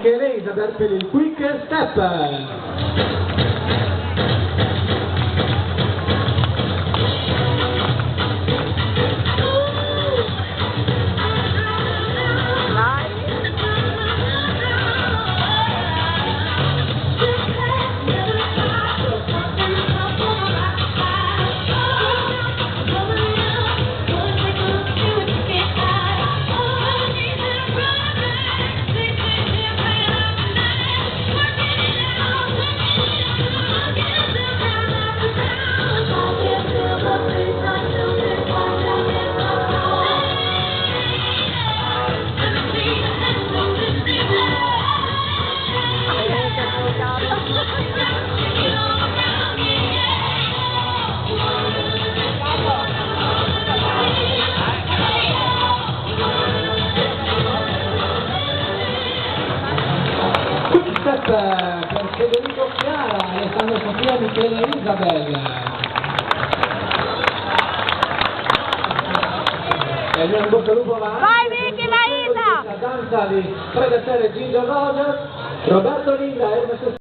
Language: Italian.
Elisabeth per il quick step. Per Federico Chiara, Alessandro Sofia, Michele Isabel. E il mio bocca al lupo va. Vai Vicky, vai Isa! La danza di Fred Astaire e Ginger Rogers, Roberto Linda e